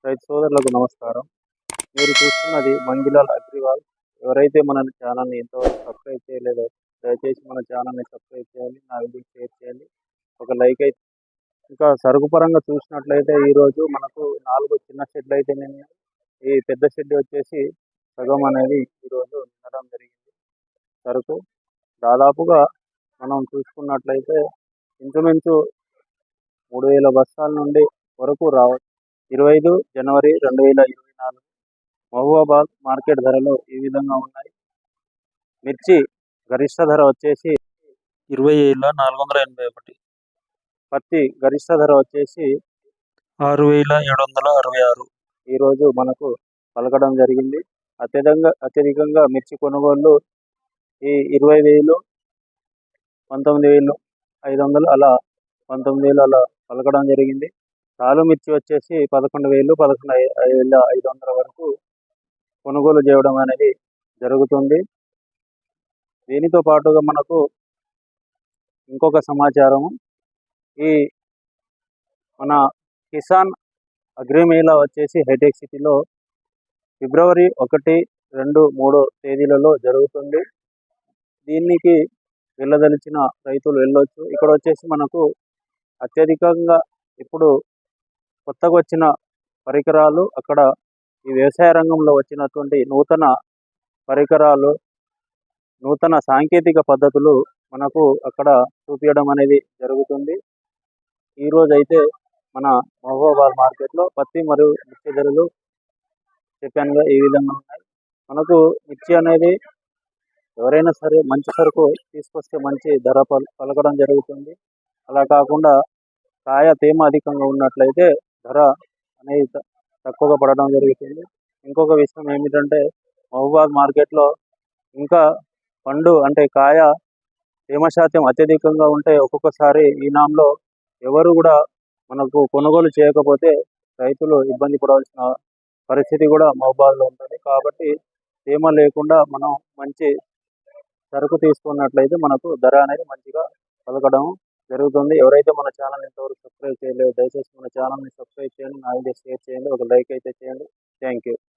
రైతు సోదరులకు నమస్కారం. మీరు చూస్తున్నది మంగిలాల్ అగ్రివాల్. ఎవరైతే మన ఛానల్‌ని ఇంతవరకు సబ్స్క్రైబ్ చేయలేదో దయచేసి మన ఛానల్‌ని సబ్స్క్రైబ్ చేయండి. నా వీడియోని షేర్ చేయండి. ఒక లైక్ అయితే ఇంకా సరుకు పరంగా చూసినట్లయితే ఈరోజు మనకు 4 చిన్న షెడ్లు అయితే నిన్నాయి. ఈ పెద్ద షెడ్ వచ్చేసి సగం అనేది ఈరోజు నిండడం జరిగింది. సరుకు దాదాపుగా మనం చూసుకున్నట్లయితే ఇంచుమించు 3000 బస్తాల నుండి వరకు రావచ్చు. 25 జనవరి 2024 మహబూబాబాద్ మార్కెట్ ధరలు ఈ విధంగా ఉన్నాయి. మిర్చి గరిష్ట ధర వచ్చేసి 20,481, పత్తి గరిష్ట ధర వచ్చేసి 6,766, ఈరోజు మనకు పలకడం జరిగింది. అత్యధికంగా మిర్చి కొనుగోళ్లు ఈ 20,000, 19,500 అలా 19,000 అలా పలకడం జరిగింది. తాలు మిర్చి వచ్చేసి 11,000, 11,500 వరకు కొనుగోలు చేయడం అనేది జరుగుతుంది. దీనితో పాటుగా మనకు ఇంకొక సమాచారము, ఈ మన కిసాన్ అగ్రిమేళా వచ్చేసి హైటెక్ సిటీలో ఫిబ్రవరి 1, 2, 3 తేదీలలో జరుగుతుంది. దీనికి వెళ్ళదలిచిన రైతులు వెళ్ళొచ్చు. ఇక్కడ వచ్చేసి మనకు అత్యధికంగా ఇప్పుడు కొత్తగా వచ్చిన పరికరాలు, అక్కడ ఈ వ్యవసాయ రంగంలో వచ్చినటువంటి నూతన పరికరాలు, నూతన సాంకేతిక పద్ధతులు మనకు అక్కడ చూపించడం అనేది జరుగుతుంది. ఈరోజైతే మన మహబూబాబాద్ మార్కెట్లో పత్తి మరియు మిర్చి ధరలు చెప్పానుగా ఈ విధంగా ఉన్నాయి. మనకు మిర్చి అనేది ఎవరైనా సరే మంచి సరుకు తీసుకొస్తే మంచి ధర పలకడం జరుగుతుంది. అలా కాకుండా కాయ తేమ అధికంగా ఉన్నట్లయితే ధర అనేది తక్కువగా పడడం జరుగుతుంది. ఇంకొక విషయం ఏమిటంటే మహబూబాబాద్ మార్కెట్లో ఇంకా పండు అంటే కాయ తేమ శాతం అత్యధికంగా ఉంటే ఒక్కొక్కసారి ఈనాంలో ఎవరు కూడా మనకు కొనుగోలు చేయకపోతే రైతులు ఇబ్బంది పడవలసిన పరిస్థితి కూడా మహబూబాబాద్లో ఉంటుంది. కాబట్టి తేమ లేకుండా మనం మంచి సరుకు తీసుకున్నట్లయితే మనకు ధర అనేది మంచిగా పలకడం జరుగుతుంది. ఎవరైతే మన ఛానల్ ఇంతవరకు సబ్స్క్రైబ్ చేయలేదో దయచేసి మన ఛానల్ని సబ్స్క్రైబ్ చేయండి. నా వీడియో షేర్ చేయండి. ఒక లైక్ అయితే చేయండి. Thank you.